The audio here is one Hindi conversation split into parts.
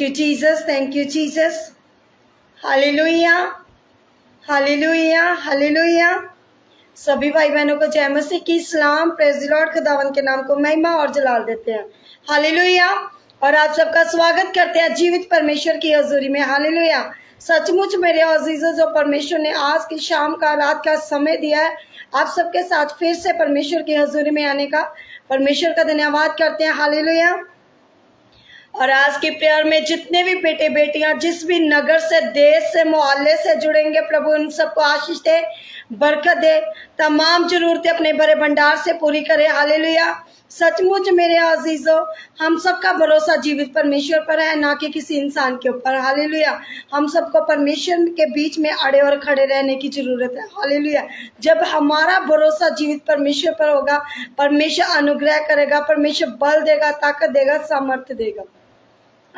Thank you Jesus, thank you Jesus. Hallelujah, hallelujah, hallelujah. सभी भाई बहनों को जय मसीह की सलाम। Praise the Lord. खुदावन के नाम को महिमा और जलाल देते हैं। हालेलुया। और आप सबका स्वागत करते हैं जीवित परमेश्वर की हजूरी में। हालेलुया। सचमुच मेरे अजीजों, जो परमेश्वर ने आज की शाम का रात का समय दिया है आप सबके साथ फिर से परमेश्वर की हजूरी में आने का, परमेश्वर का धन्यवाद करते हैं। हालेलुया। और आज की प्रेयर में जितने भी बेटे बेटियां जिस भी नगर से, देश से, मोहल्ले से जुड़ेंगे, प्रभु उन सबको आशीष दे, बरकत दे, तमाम जरूरतें अपने बड़े भंडार से पूरी करे। हालेलुया। सचमुच मेरे अजीजों, हम सबका भरोसा जीवित परमेश्वर पर है, ना कि किसी इंसान के ऊपर। हालेलुया। हम सबको परमेश्वर के बीच में अड़े और खड़े रहने की जरूरत है। हालेलुया। जब हमारा भरोसा जीवित परमेश्वर पर होगा, परमेश्वर अनुग्रह करेगा, परमेश्वर बल देगा, ताकत देगा, सामर्थ्य देगा।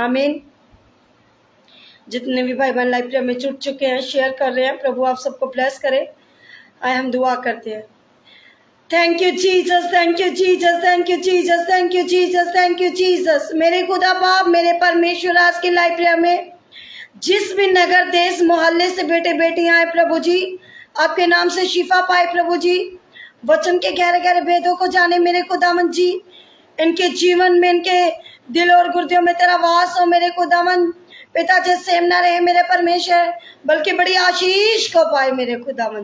आमीन। जितने भी भाई बहन लाइव प्रेयर में जुट चुके हैं, शेयर कर रहे हैं, प्रभु आप सबको ब्लेस करे। आए हम दुआ करते हैं। Thank you Jesus, thank you Jesus, thank you Jesus, thank you Jesus, thank you Jesus. मेरे खुदा बाप, मेरे परमेश्वर, आज की लाइव प्रेयर में जिस भी नगर, देश, मोहल्ले से बेटे बेटियां आए प्रभु जी, आपके नाम से शिफा पाए प्रभु जी, वचन के गहरे गहरे भेदों को जाने मेरे खुदावन जी, इनके जीवन में, इनके दिल और गुर्दियों में तेरा वास हो मेरे खुदावन। पिता जी सेम ना रहे मेरे परमेश्वर, बल्कि बड़ी आशीष को पाए मेरे खुदावन।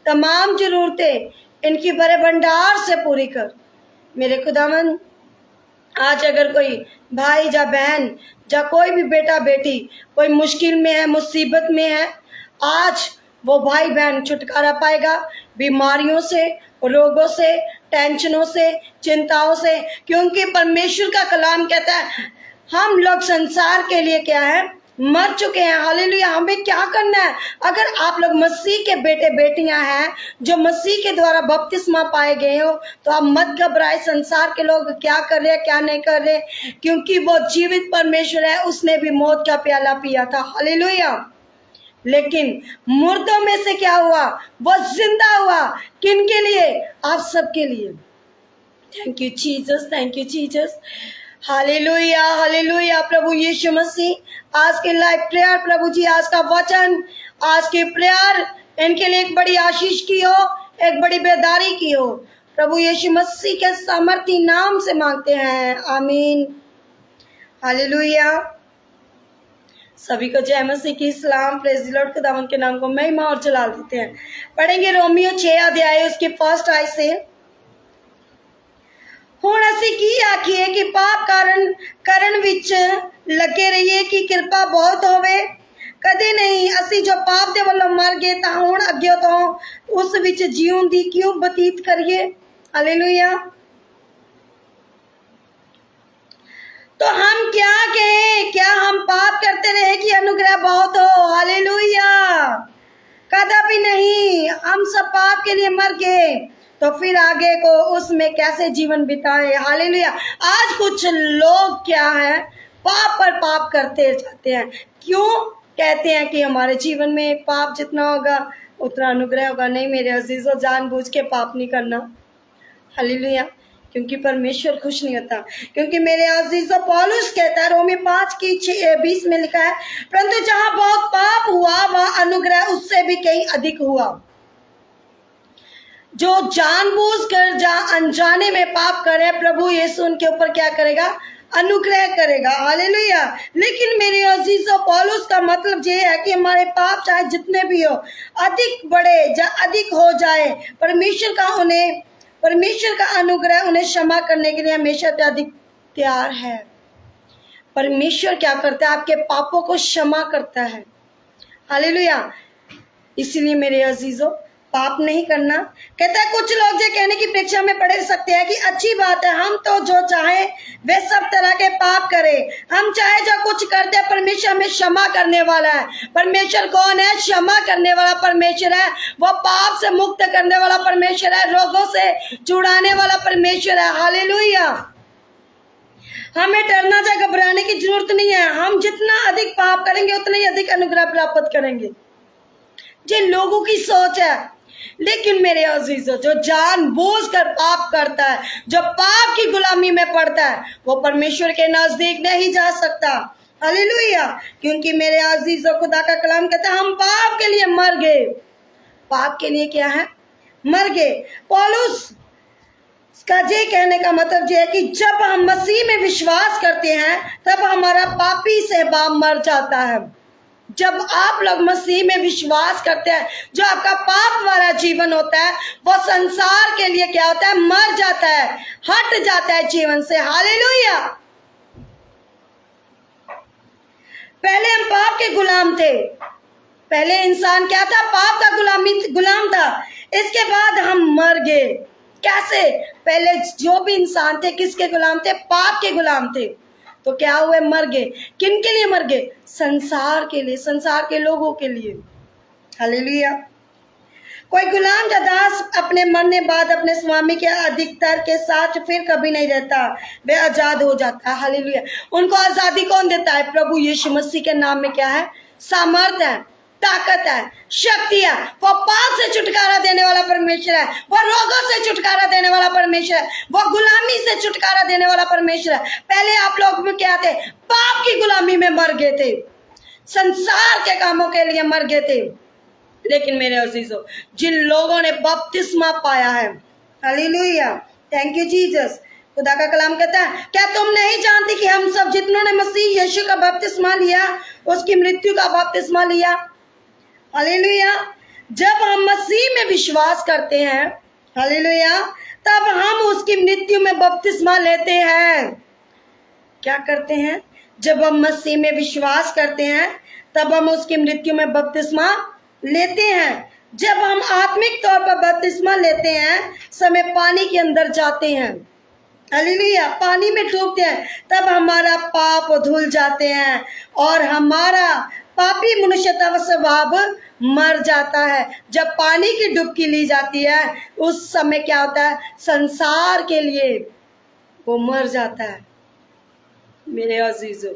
तमाम जरूरतें इनकी बड़े भंडार से पूरी कर मेरे खुदावन। आज अगर कोई भाई या बहन या कोई भी बेटा बेटी कोई मुश्किल में है, मुसीबत में है, आज वो भाई बहन छुटकारा पाएगा बीमारियों से, रोगों से, टेंशनों से, चिंताओं से, क्योंकि परमेश्वर का कलाम कहता है हम लोग संसार के लिए क्या है, मर चुके हैं। हालेलुया। हमें क्या करना है? अगर आप लोग मसीह के बेटे बेटियां हैं, जो मसीह के द्वारा बपतिस्मा पाए गए हो, तो आप मत घबराए संसार के लोग क्या कर रहे हैं, क्या नहीं कर रहे, क्योंकि वो जीवित परमेश्वर है। उसने भी मौत का प्याला पिया था। हालेलुया। लेकिन मुर्दों में से क्या हुआ? वो जिंदा हुआ। किन के लिए? आप सबके लिए। Thank you Jesus, thank you Jesus. Hallelujah, hallelujah. प्रभु यीशु मसीह, आज के लाइव प्रेयर प्रभु जी, आज का वचन, आज की प्रेयर इनके लिए एक बड़ी आशीष की हो, एक बड़ी बेदारी की हो। प्रभु यीशु मसीह के सामर्थी नाम से मांगते हैं, आमीन। हालेलुया। सभी को जय मसीह की सलाम। Praise the Lord. खुदावन के नाम को महिमा और जलाल देते हैं। पढ़ेंगे रोमियो 6 अध्याय उसके फर्स्ट आय से। हुण असी की आखिए कि पाप करण विच लगे रहिए कि कृपा बहुत होवे? कदे नहीं। असी जो पाप दे वल्लों मर गए तां हुण अगे तो उस विच जीवन दी क्यों बतीत करिए? हालेलुया। तो हम क्या कहें? क्या हम पाप करते रहे कि अनुग्रह बहुत हो? हालेलुया। कदापि नहीं। हम सब पाप के लिए मर गए, तो फिर आगे को उसमें कैसे जीवन बिताए? हालेलुया। आज कुछ लोग क्या है, पाप पर पाप करते जाते हैं। क्यों? कहते हैं कि हमारे जीवन में पाप जितना होगा उतना अनुग्रह होगा। नहीं मेरे अजीजों, जानबूझ के पाप नहीं करना। हालेलुया। क्योंकि परमेश्वर खुश नहीं होता। क्योंकि मेरे अजीजों, पौलुस कहता है रोमी 5 की 20 में लिखा है, परंतु जहां बहुत पाप हुआ वहां अनुग्रह उससे भी कहीं अधिक हुआ। जो जानबूझकर जहां अनजाने में पाप करे, प्रभु यीशु उनके ऊपर क्या करेगा? अनुग्रह करेगा। हालेलुया। लेकिन मेरे अजीजों, पौलुस का मतलब ये है कि हमारे पाप चाहे जितने भी हो, अधिक बड़े या अधिक हो जाए, परमेश्वर का अनुग्रह उन्हें क्षमा करने के लिए हमेशा अधिक तैयार है। परमेश्वर क्या करता है? आपके पापों को क्षमा करता है। हालेलुया। इसीलिए मेरे अजीजों, पाप नहीं करना। कहता है कुछ लोग ये कहने की परीक्षा में पढ़ सकते हैं कि अच्छी बात है, हम तो जो चाहे वे सब तरह के पाप करें, हम चाहे जो कुछ करते हैं, परमेश्वर हमें क्षमा करने वाला है। परमेश्वर कौन है? क्षमा करने वाला परमेश्वर है। वो पाप से मुक्त करने वाला परमेश्वर है, रोगों से छुड़ाने वाला परमेश्वर है। हालेलुया। हमें डरना या घबराने की जरूरत नहीं है। हम जितना अधिक पाप करेंगे उतना ही अधिक अनुग्रह प्राप्त करेंगे। जिन लोगों की सोच है, लेकिन मेरे अजीजों, जो जानबूझकर पाप करता है, जो पाप की गुलामी में पड़ता है, वो परमेश्वर के नजदीक नहीं जा सकता। हालेलुया। क्योंकि मेरे अजीजों, खुदा का कलाम कहता है हम पाप के लिए मर गए। पाप के लिए क्या है? मर गए। पौलुस का ये कहने का मतलब ये है कि जब हम मसीह में विश्वास करते हैं तब हमारा पापी स्वभाव मर जाता है। जब आप लोग मसीह में विश्वास करते हैं, जो आपका पाप वाला जीवन होता है वो संसार के लिए क्या होता है? मर जाता है, हट जाता है जीवन से। हालेलुया। पहले हम पाप के गुलाम थे। पहले इंसान क्या था? पाप का गुलाम था। इसके बाद हम मर गए। कैसे? पहले जो भी इंसान थे किसके गुलाम थे? पाप के गुलाम थे। तो क्या हुए? मर गए। किन के लिए मर गए? संसार के लिए, संसार के लोगों के लिए। हालेलुया। कोई गुलाम या दास अपने मरने बाद अपने स्वामी के अधिकतर के साथ फिर कभी नहीं रहता, वे आजाद हो जाता है। हालेलुया। उनको आजादी कौन देता है? प्रभु यीशु मसीह के नाम में क्या है? सामर्थ है, ताकत है, शक्ति है। वो पाप से छुटकारा देने वाला परमेश्वर है, वो रोगों से छुटकारा देने वाला परमेश्वर है, वो गुलामी से छुटकारा देने वाला परमेश्वर है। पहले आप लोग में क्या थे? पाप की गुलामी में मर गए थे, संसार के कामों के लिए मर गए थे। लेकिन मेरे अजीजों, जिन लोगों ने बपतिस्मा पाया है, हालेलुया, थैंक यू जीसस, खुदा का कलाम कहता है क्या तुम नहीं जानती कि हम सब जितनों ने मसीह यीशु का बपतिस्मा लिया उसकी मृत्यु का बपतिस्मा लिया। हालेलुया। जब हम मसीह में विश्वास करते हैं, हालेलुया, तब हम उसकी मृत्यु में बपतिस्मा लेते हैं। क्या करते हैं? जब हम मसीह में विश्वास करते हैं तब हम उसकी मृत्यु में बपतिस्मा लेते हैं। जब हम आत्मिक तौर पर बपतिस्मा लेते हैं, समय पानी के अंदर जाते हैं, हालेलुया, पानी में डूबते हैं, तब हमारा पाप धुल जाते हैं और हमारा पापी मनुष्यता स्वभाव मर जाता है। जब पानी की डुबकी ली जाती है उस समय क्या होता है? संसार के लिए वो मर जाता है। मेरे अजीजों,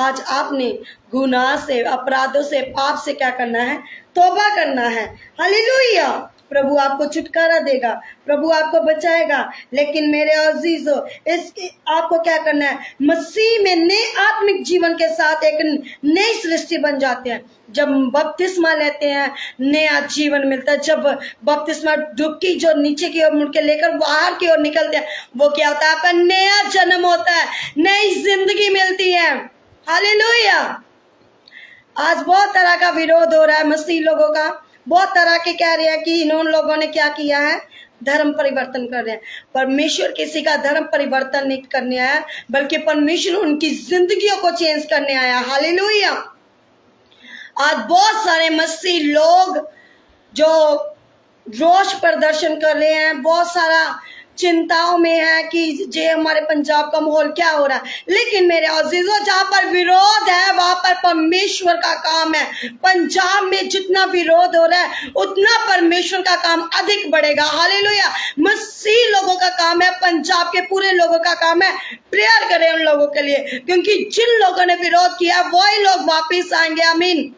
आज आपने गुनाह से, अपराधों से, पाप से क्या करना है? तौबा करना है। हालेलुया। प्रभु आपको छुटकारा देगा, प्रभु आपको बचाएगा। लेकिन मेरे अजीजों, इसके आपको क्या करना है? मसीह में नए आत्मिक जीवन के साथ एक नई सृष्टि बन जाते हैं। जब बपतिस्मा लेते हैं नया जीवन मिलता है। जब बपतिस्मा डुबकी जो नीचे की ओर मुड़ के लेकर बाहर की ओर निकलते हैं, वो क्या होता है? आपका नया जन्म होता है, नई जिंदगी मिलती है। हालेलुया। आज बहुत तरह का विरोध हो रहा है मसीह लोगों का। बहुत तरह के कह रहे हैं कि इन लोगों ने क्या किया है? धर्म परिवर्तन कर रहे हैं। परमेश्वर किसी का धर्म परिवर्तन नहीं करने आया, बल्कि परमेश्वर उनकी जिंदगियों को चेंज करने आया। हालेलुया। आज बहुत सारे मसीह लोग जो रोष प्रदर्शन कर रहे हैं, बहुत सारा चिंताओं में है कि जे हमारे पंजाब का माहौल क्या हो रहा है। लेकिन मेरे अजीजों, जहाँ पर विरोध है वहां पर परमेश्वर का काम है। पंजाब में जितना विरोध हो रहा है उतना परमेश्वर का काम अधिक बढ़ेगा। हालेलुया। मसीह लोगों का काम है, पंजाब के पूरे लोगों का काम है प्रेयर करें उन लोगों के लिए, क्योंकि जिन लोगों ने विरोध किया वही लोग वापिस आएंगे। आमीन।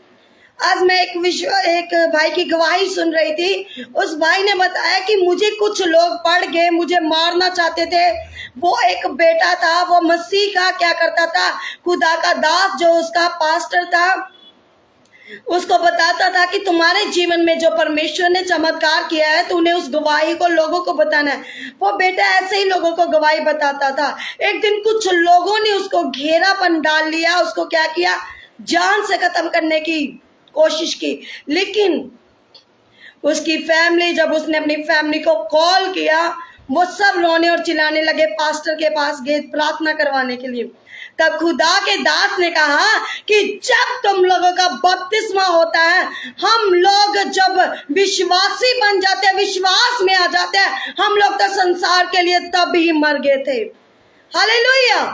आज मैं एक भाई की गवाही सुन रही थी। उस भाई ने बताया कि मुझे कुछ लोग पड़ गए, मुझे मारना चाहते थे। वो एक बेटा था, वो मसीह का क्या करता था? खुदा का दास जो उसका पास्टर था, उसको बताता था कि तुम्हारे जीवन में जो परमेश्वर ने चमत्कार किया है तूने उस गवाही को लोगों को बताना है। वो बेटा ऐसे ही लोगों को गवाही बताता था। एक दिन कुछ लोगों ने उसको घेरापन डाल लिया, उसको क्या किया? जान से खत्म करने की कोशिश की। लेकिन उसकी फैमिली, जब उसने अपनी फैमिली को कॉल किया, वो सब रोने और चिल्लाने लगे। पास्टर के पास गए प्रार्थना करवाने के लिए। तब खुदा के दास ने कहा कि जब तुम लोगों का बपतिस्मा होता है, हम लोग जब विश्वासी बन जाते हैं, विश्वास में आ जाते हैं, हम लोग तो संसार के लिए तब ही मर गए थे। हालेलुया।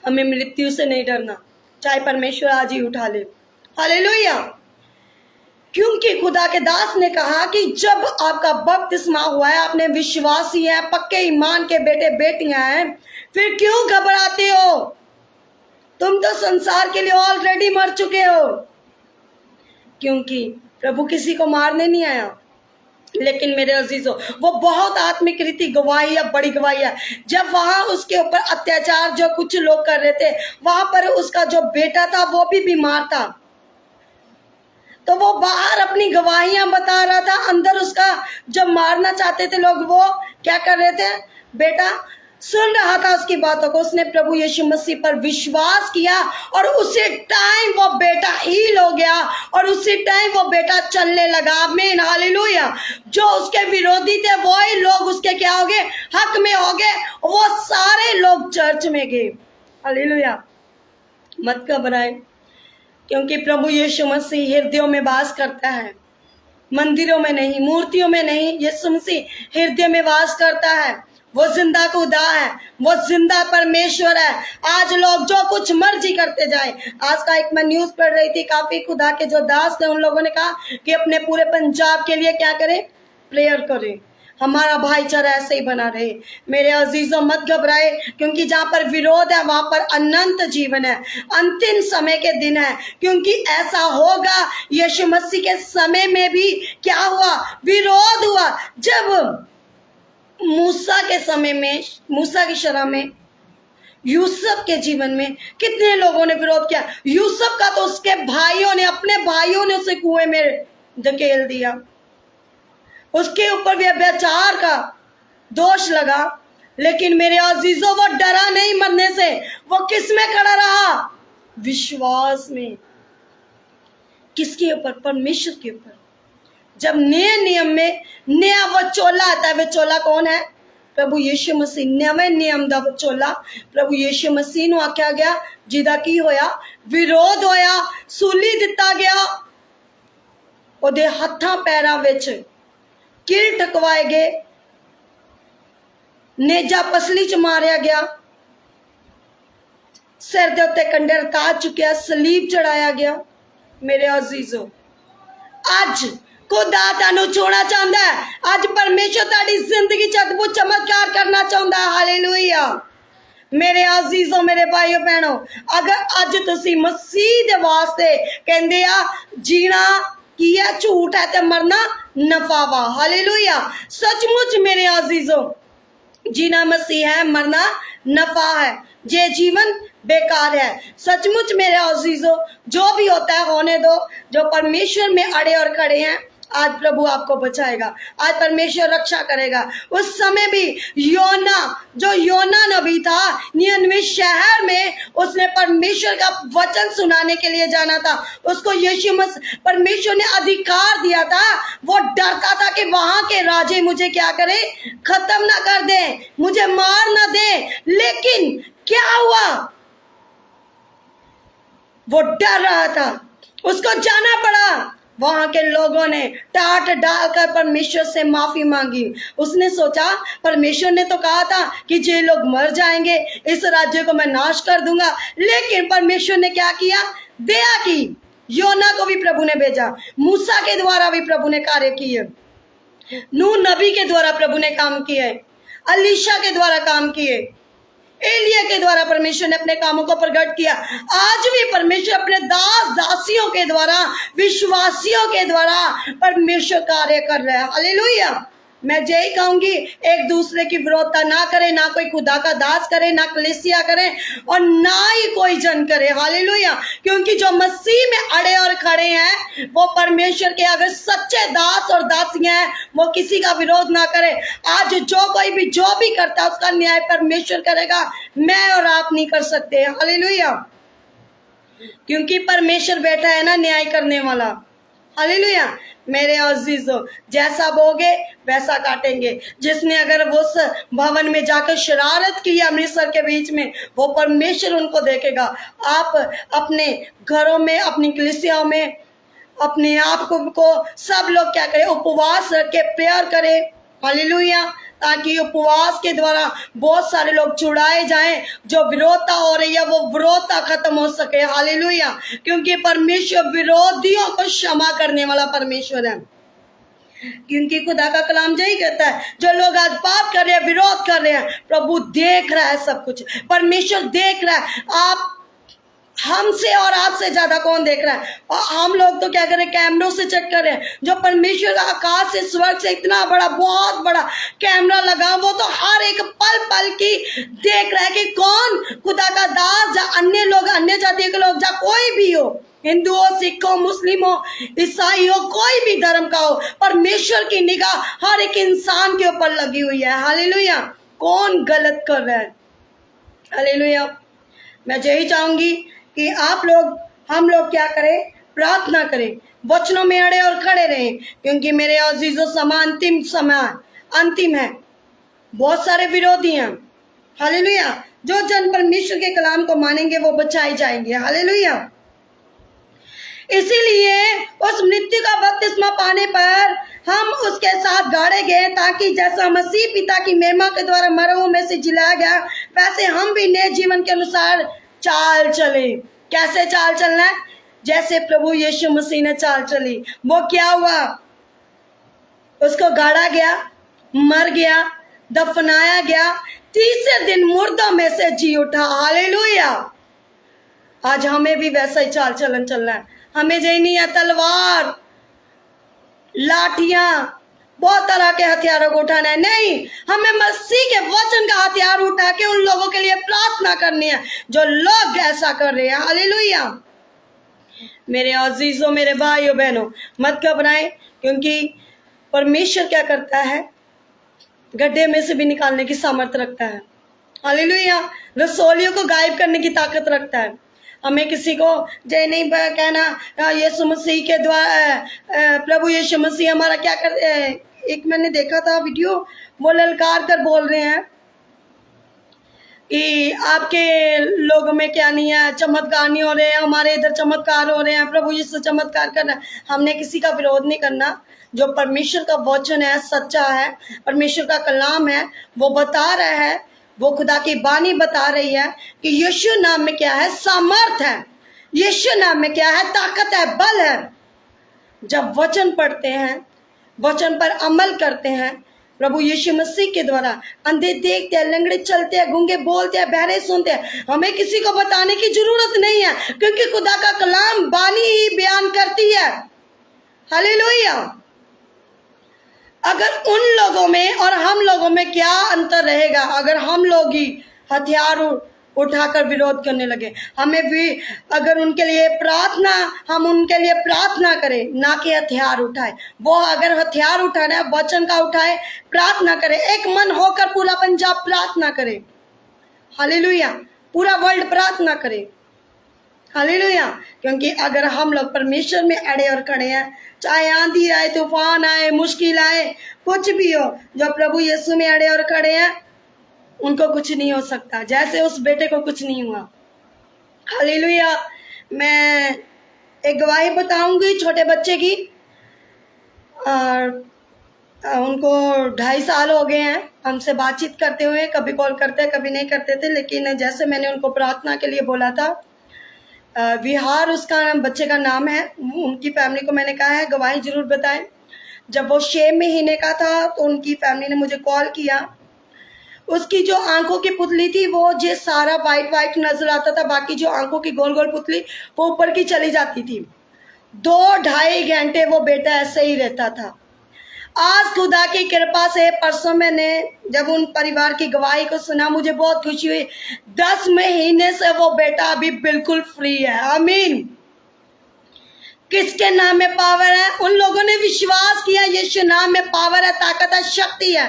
हमें मृत्यु से नहीं डरना, चाहे परमेश्वर आज ही उठा ले। हालेलुया। क्योंकि खुदा के दास ने कहा कि जब आपका बपतिस्मा हुआ है, आपने विश्वासी हैं, पक्के ईमान के बेटे बेटियां हैं, फिर क्यों घबराते हो? तुम तो संसार के लिए ऑलरेडी मर चुके हो। क्योंकि प्रभु किसी को मारने नहीं आया, लेकिन मेरे अजीजों, वो बहुत आत्मिक रीति गवाही है, बड़ी गवाही है। जब वहां उसके ऊपर अत्याचार जो कुछ लोग कर रहे थे, वहां पर उसका जो बेटा था वो भी बीमार था, तो वो बाहर अपनी गवाहियां बता रहा था, अंदर उसका जब मारना चाहते थे लोग, वो क्या कर रहे थे, बेटा सुन रहा था उसकी बातों को। उसने प्रभु यीशु मसीह पर विश्वास किया और उसी टाइम वो बेटा हील हो गया और उसी टाइम वो बेटा चलने लगा। आमीन, हालेलुया। जो उसके विरोधी थे वही लोग उसके क्या हो गए, हक में हो गए। वो सारे लोग चर्च में गए। हालेलुया। मत घबराए, क्योंकि प्रभु यीशु मसीह हृदयों में वास करता है, मंदिरों में नहीं, मूर्तियों में नहीं। यीशु मसीह हृदय में वास करता है। वो जिंदा खुदा है, वो जिंदा परमेश्वर है। आज लोग जो कुछ मर्जी करते जाए। आज का एक मैं न्यूज पढ़ रही थी, काफी खुदा के जो दास थे उन लोगों ने कहा कि अपने पूरे पंजाब के लिए क्या करें, प्रेयर करें, हमारा भाईचारा ऐसे ही बना रहे। मेरे अजीजों, मत घबराए, क्योंकि जहाँ पर विरोध है वहां पर अनंत जीवन है, अंतिम समय के दिन है। क्योंकि ऐसा होगा, यीशु मसीह के समय में भी क्या हुआ, विरोध हुआ। जब मूसा के समय में, मूसा की शरह में, यूसुफ के जीवन में कितने लोगों ने विरोध किया। यूसुफ का तो उसके भाइयों ने, अपने भाइयों ने उसे कुएं में धकेल दिया, उसके ऊपर व्यभिचार का दोष लगा। लेकिन मेरे अजीजों, वो डरा नहीं मरने से। वो किस में खड़ा रहा, विश्वास में। किसके ऊपर, परमेश्वर के ऊपर। जब नए नियम में नया वो चोला आता है, वो चोला कौन है, प्रभु यीशु मसीह। नवे नियम दा चोला प्रभु यीशु मसीह नूं आख्या गया, जिदा की होया, विरोध होया, सूली दिता गया, ओदे हत्थां पैरां विच किल ठकवाए गए, नेजा पसली च मारिया गया, सिर दे उत्ते कंडे ताज चुकिया, सलीब चढ़ाया गया। मेरे अजीजों, अज खुदा तानू छूना चाहता है। आज परमेश्वर ताड़ी जिंदगी च अद्भुत चमत्कार करना चाहता है। हालेलुया। मेरे अजीजों, मेरे भाइयों बहनों, अगर अज तुसी मसीह दे वास्ते कहंदे आ जीना की है झूठ है ते मरना नफा वा। हालेलुया। सचमुच मेरे अजीजों, जीना मसीह है, मरना नफा है। ये जीवन बेकार है। सचमुच मेरे अजीजों, जो भी होता है होने दो। जो परमेश्वर में अड़े और खड़े हैं, आज प्रभु आपको बचाएगा, आज परमेश्वर रक्षा करेगा। उस समय भी योना, जो योना नबी था, निनवे शहर में उसने परमेश्वर का वचन सुनाने के लिए जाना था। उसको यीशु मसीह परमेश्वर ने अधिकार दिया था। वो डरता था कि वहां के राजे मुझे क्या करे, खत्म ना कर दे, मुझे मार ना दे। लेकिन क्या हुआ, वो डर रहा था, उसको जाना पड़ा। वहां के लोगों ने टाट डालकर परमेश्वर से माफी मांगी। उसने सोचा, परमेश्वर ने तो कहा था कि ये लोग मर जाएंगे, इस राज्य को मैं नाश कर दूंगा। लेकिन परमेश्वर ने क्या किया, दया की। योना को भी प्रभु ने भेजा, मूसा के द्वारा भी प्रभु ने कार्य किए, नूह नबी के द्वारा प्रभु ने काम किए, अलीशा के द्वारा काम किए, एलिया के द्वारा परमेश्वर ने अपने कामों को प्रकट किया। आज भी परमेश्वर अपने दास दासियों के द्वारा, विश्वासियों के द्वारा परमेश्वर कार्य कर रहा है। हालेलुया। मैं यही कहूंगी, एक दूसरे की विरोधता ना करें, ना कोई खुदा का दास करे, ना कलीसिया करे, और ना ही कोई जन करे। हालेलुया। क्योंकि जो मसीह में अड़े और खड़े हैं, वो परमेश्वर के अगर सच्चे दास और दासियां हैं, वो किसी का विरोध ना करे। आज जो कोई भी जो भी करता है, उसका न्याय परमेश्वर करेगा, मैं और आप नहीं कर सकते। हालेलुया। क्योंकि परमेश्वर बैठा है ना न्याय करने वाला। हालेलुया। मेरे अजीजों, जैसा बोगे वैसा काटेंगे। जिसने अगर वो भवन में जाकर शरारत की है अमृतसर के बीच में, वो परमेश्वर उनको देखेगा। आप अपने घरों में, अपनी कलीसियाओं में अपने आप को सब लोग क्या करें, उपवास रख के प्रेयर करें। हालेलुया। ताकि उपवास के द्वारा बहुत सारे लोग छुड़ाए जाएं, जो विरोधता हो रही है वो विरोधता खत्म हो सके। हालेलुया। क्योंकि परमेश्वर विरोधियों को क्षमा करने वाला परमेश्वर है। क्योंकि खुदा का कलाम यही कहता है, जो लोग आज पाप कर रहे हैं, विरोध कर रहे हैं, प्रभु देख रहा है सब कुछ, परमेश्वर देख रहा है। आप हमसे और आपसे ज्यादा कौन देख रहा है? और हम लोग तो क्या कर रहे हैं, कैमरों से चेक कर रहे हैं। जो परमेश्वर का आकाश से स्वर्ग से इतना बड़ा बहुत बड़ा कैमरा लगा, वो तो हर एक पल पल की देख रहा है कि कौन खुदा का दास, या अन्य लोग, अन्य जाति के लोग, या कोई भी हो, हिंदू हो, सिख हो, मुस्लिम हो, ईसाई हो, कोई भी धर्म का हो, परमेश्वर की निगाह हर एक इंसान के ऊपर लगी हुई है। हालेलुया। कौन गलत कर रहा है? हालेलुया। मैं यही चाहूंगी कि आप लोग, हम लोग क्या करें, प्रार्थना करें, वचनों में अड़े और खड़े रहें, क्योंकि मेरे अजीजों समय अंतिम है। बहुत सारे विरोधी हैं। हालेलुया। जो जन परमेश्वर के कलाम को मानेंगे वो बचाए जाएंगे। हालेलुया। इसीलिए उस मृत्यु का बपतिस्मा पाने पर हम उसके साथ गाड़े गए, ताकि जैसा मसीह पिता की महिमा के द्वारा मरों में से जिलाया गया, वैसे हम भी नए जीवन के अनुसार चाल चले। कैसे चाल चलना है? जैसे प्रभु यीशु मसीह ने चाल चली। वो क्या हुआ? उसको गाड़ा गया, मर गया, दफनाया गया, तीसरे दिन मुर्दों में से जी उठा। हालेलुया। आज हमें भी वैसा ही चाल चलन चलना है। हमें यही नहीं है तलवार, लाठियां, बहुत तरह के हथियारों को उठाना है। नहीं, हमें मसीह के वचन का हथियार उठा के उन लोगों के लिए प्रार्थना करनी है जो लोग ऐसा कर रहे हैं। हालेलुया। मेरे अजीजों, मेरे भाइयों बहनों, मत घबराएं, क्योंकि परमेश्वर क्या करता है, गड्ढे में से भी निकालने की सामर्थ्य रखता है। हालेलुया। रसौलियों को गायब करने की ताकत रखता है। हमें किसी को जय नहीं कहना। यीशु मसीह के द्वारा, प्रभु यीशु मसीह हमारा क्या कर, एक मैंने देखा था वीडियो, वो ललकार कर बोल रहे हैं कि आपके लोगों में क्या नहीं है, चमत्कार नहीं हो रहे हैं, हमारे इधर चमत्कार हो रहे हैं, प्रभु यीशु चमत्कार कर रहे हैं। हमने किसी का विरोध नहीं करना। जो परमेश्वर का वचन है सच्चा है, परमेश्वर का कलाम है, वो बता रहा है, वो खुदा की बानी बता रही है कि यीशु नाम में क्या है, सामर्थ है। यीशु नाम में क्या है, ताकत है, बल है। जब वचन पढ़ते हैं, वचन पर अमल करते हैं, प्रभु यीशु मसीह के द्वारा अंधे देखते हैं, लंगड़े चलते हैं, गूंगे बोलते हैं, बहरे सुनते हैं। हमें किसी को बताने की जरूरत नहीं है, क्योंकि खुदा का कलाम बानी ही बयान करती है। हालेलुया। अगर उन लोगों में और हम लोगों में क्या अंतर रहेगा? अगर हम लोग ही हथियार उठाकर विरोध करने लगे। हमें भी अगर उनके लिए प्रार्थना, हम उनके लिए प्रार्थना करें, ना कि हथियार उठाए। वो अगर हथियार उठाना है, वचन का उठाए, प्रार्थना करें, एक मन होकर पूरा पंजाब प्रार्थना करे। हालेलुया। पूरा वर्ल्ड प्रार्थना करे। हालेलुया। क्योंकि अगर हम लोग परमेश्वर में अड़े और खड़े हैं, चाहे आंधी आए, तूफान आए, मुश्किल आए, कुछ भी हो, जो प्रभु यीशु में अड़े और खड़े हैं, उनको कुछ नहीं हो सकता। जैसे उस बेटे को कुछ नहीं हुआ। हालेलुया। मैं एक गवाही बताऊंगी छोटे बच्चे की। और उनको 2.5 साल हो गए हैं हमसे बातचीत करते हुए। कभी कॉल करते, कभी नहीं करते थे, लेकिन जैसे मैंने उनको प्रार्थना के लिए बोला था, विहार उसका बच्चे का नाम है। उनकी फैमिली को मैंने कहा है गवाही जरूर बताएं। जब वो 6 महीने का था तो उनकी फैमिली ने मुझे कॉल किया। उसकी जो आंखों की पुतली थी, वो जो सारा वाइट वाइट नजर आता था, बाकी जो आंखों की गोल गोल पुतली वो ऊपर की चली जाती थी। 2-2.5 घंटे वो बेटा ऐसे ही रहता था। आज खुदा की कृपा से परसों मैंने जब उन परिवार की गवाही को सुना, मुझे बहुत खुशी हुई। 10 महीने से वो बेटा अभी बिल्कुल फ्री है। आमीन। किसके नाम में पावर है? उन लोगों ने विश्वास किया यीशु नाम में पावर है, ताकत है, शक्ति है।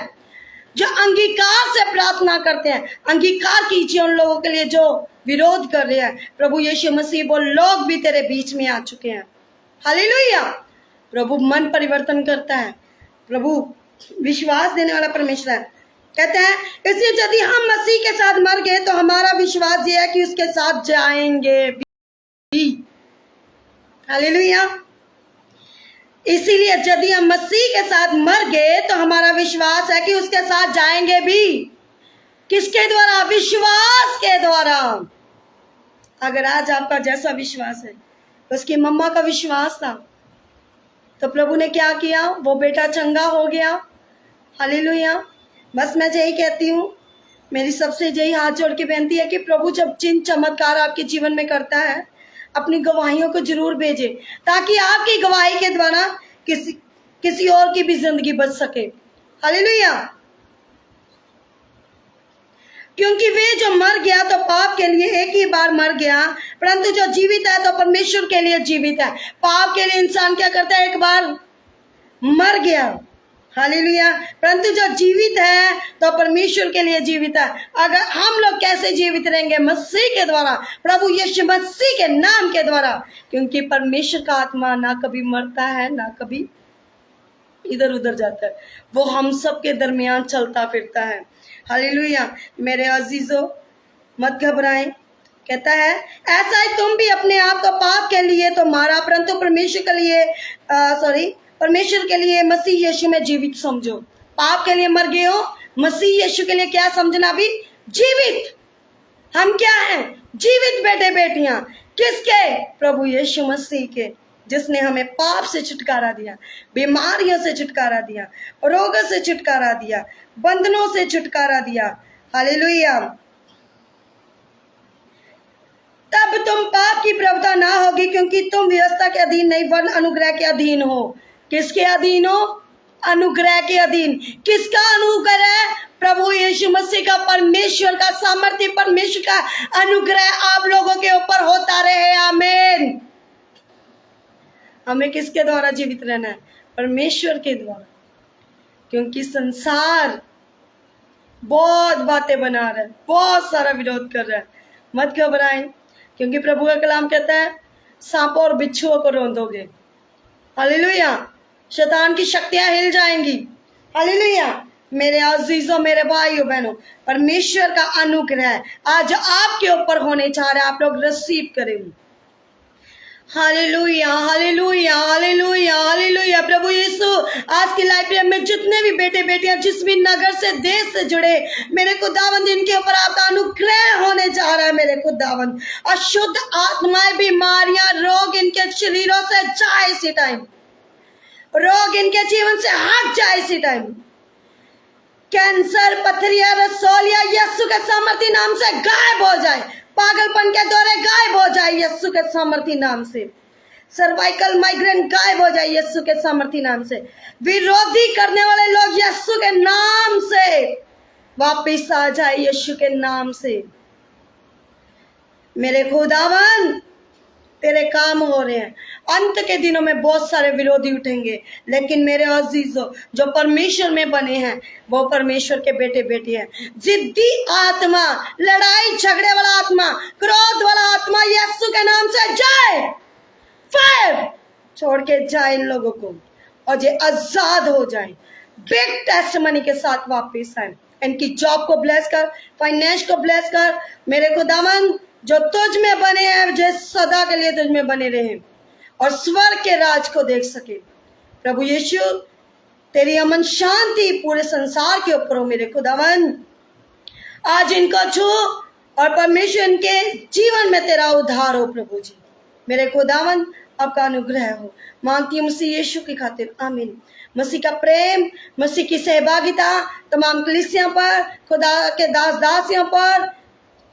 जो अंगीकार से प्रार्थना करते हैं, अंगीकार कीजिए उन लोगों के लिए जो विरोध कर रहे हैं। प्रभु यीशु मसीह, वो लोग भी तेरे बीच में आ चुके हैं। हालेलुया। प्रभु मन परिवर्तन करता है। प्रभु विश्वास देने वाला परमेश्वर है। कहते हैं इसलिए यदि हम मसीह के साथ मर गए तो हमारा विश्वास यह है कि उसके साथ जाएंगे भी। हालेलुया। इसीलिए यदि हम मसीह के साथ मर गए तो हमारा विश्वास है कि उसके साथ जाएंगे भी। किसके द्वारा? विश्वास के द्वारा। अगर आज आपका जैसा विश्वास है, उसकी मम्मा का विश्वास था, तो प्रभु ने क्या किया? वो बेटा चंगा हो गया। हालेलुया। बस मैं यही कहती हूँ, मेरी सबसे यही हाथ जोड़ के बेनती है कि प्रभु जब जिन चमत्कार आपके जीवन में करता है, अपनी गवाहियों को जरूर भेजे, ताकि आपकी गवाही के द्वारा किसी और की भी जिंदगी बच सके। हालेलुया। क्योंकि वे जो मर गया तो पाप के लिए एक ही बार मर गया, परंतु जो जीवित है तो परमेश्वर के लिए जीवित है। पाप के लिए इंसान क्या करता है? एक बार मर गया। हालेलुया। परंतु जो जीवित है तो परमेश्वर के लिए जीवित है। अगर हम लोग कैसे जीवित रहेंगे? मसीह के द्वारा, प्रभु यीशु मसीह के नाम के द्वारा। क्योंकि परमेश्वर का आत्मा ना कभी मरता है, ना कभी इधर उधर जाता है, वो हम सब के दरमियान चलता फिरता है। हालेलुया। मेरे अजीजों, मत घबराएं। कहता है ऐसा ही तुम भी अपने आप को पाप के लिए तो मारा, परंतु परमेश्वर के लिए परमेश्वर के लिए मसीह यीशु में जीवित समझो। पाप के लिए मर गए हो, मसीह यीशु के लिए क्या समझना? भी जीवित। हम क्या हैं? जीवित बेटे बेटियां। किसके? प्रभु यीशु मसीह के, जिसने हमें पाप से छुटकारा दिया, बीमारियों से छुटकारा दिया, रोगों से छुटकारा दिया, बंधनों से छुटकारा दिया। हालेलुया। तब तुम पाप की प्रवृत्ति ना होगी, क्योंकि तुम व्यवस्था के अधीन नहीं वरन अनुग्रह के अधीन हो। किसके अधीन हो? अनुग्रह के अधीन। किसका अनुग्रह? प्रभु यीशु मसीह का, परमेश्वर का, सामर्थ्य परमेश्वर का अनुग्रह आप लोगों के ऊपर होता रहे। आमीन। हमें किसके द्वारा जीवित रहना है? परमेश्वर के द्वारा। क्योंकि संसार बहुत बातें बना रहा है, बहुत सारा विरोध कर रहा है। मत घबराएं, क्योंकि प्रभु का कलाम कहता है सांपों और बिच्छुओं को रौंदोगे। हालेलुया। शैतान की शक्तियां हिल जाएंगी। हालेलुया। मेरे अजीजों, मेरे भाइयों बहनों, परमेश्वर का अनुग्रह आज आपके ऊपर होने जा रहा है। आप लोग रिसीव करेंगे। Hallelujah, hallelujah, hallelujah, hallelujah. प्रभु यीशु, आज की लाइफ में जितने भी बेटे बेटियां जिस भी नगर से, देश से जुड़े, मेरे खुदावंद, जिनके ऊपर आपका अनुग्रह होने जा रहा है, मेरे खुदावंद, अशुद्ध आत्माएं, बीमारियां, रोग इनके शरीरों से जाए इसी टाइम। रोग इनके जीवन से हट जाए इसी टाइम। कैंसर, पथरिया, रसोलिया यीशु के सामर्थी नाम से गायब हो जाए। पागलपन के दौरे गायब हो जाए यीशु के सामर्थी नाम से। सर्वाइकल माइग्रेन गायब हो जाए यीशु के सामर्थी नाम से। विरोधी करने वाले लोग यीशु के नाम से वापिस आ जाए, यीशु के नाम से। मेरे खुदावन, तेरे काम हो रहे हैं। अंत के दिनों में बहुत सारे विरोधी उठेंगे, लेकिन मेरे अजीजों, जो परमेश्वर में बने हैं वो परमेश्वर के बेटे बेटी हैं। जिद्दी आत्मा, लड़ाई झगड़े वाला आत्मा, क्रोध वाला आत्मा यीशु के नाम से जाए, फायर छोड़ के जाए इन लोगों को, और ये आजाद हो जाए, बिग टेस्टमनी के साथ वापिस आए। इनकी जॉब को ब्लेस कर, फाइनेंस को ब्लेस कर। मेरे खुदावन, जो तुझ में बने हैं, जो सदा के लिए तुझ में बने रहे और स्वर्ग के राज को देख सके। प्रभु यीशु, तेरी अमन शांति पूरे संसार के ऊपर हो मेरे खुदावन। आज इनको छू और परमेश्वर इनके जीवन में तेरा उद्धार हो प्रभु जी। मेरे खुदावन, आपका अनुग्रह हो। मांगती हूँ मसीह यीशु की खातिर। आमीन। मसीह का प्रेम, मसीह की सहभागिता तमाम कलीसियों पर, खुदा के दास दासियों पर,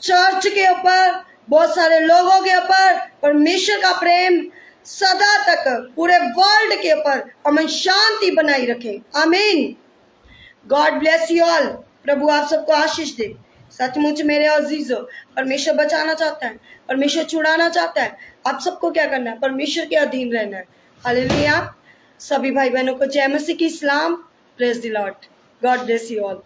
चर्च के ऊपर, बहुत सारे लोगों के ऊपर परमेश्वर का प्रेम सदा तक पूरे वर्ल्ड के ऊपर अमन शांति बनाई रखे। आमीन। God bless you all. प्रभु आप सबको आशीष दे। सचमुच मेरे अजीजों, परमेश्वर बचाना चाहता है, परमेश्वर छुड़ाना चाहता है। आप सबको क्या करना है? परमेश्वर के अधीन रहना है। हालेलुया। सभी भाई बहनों को जय मसीह की सलाम। Praise the Lord. God bless you all.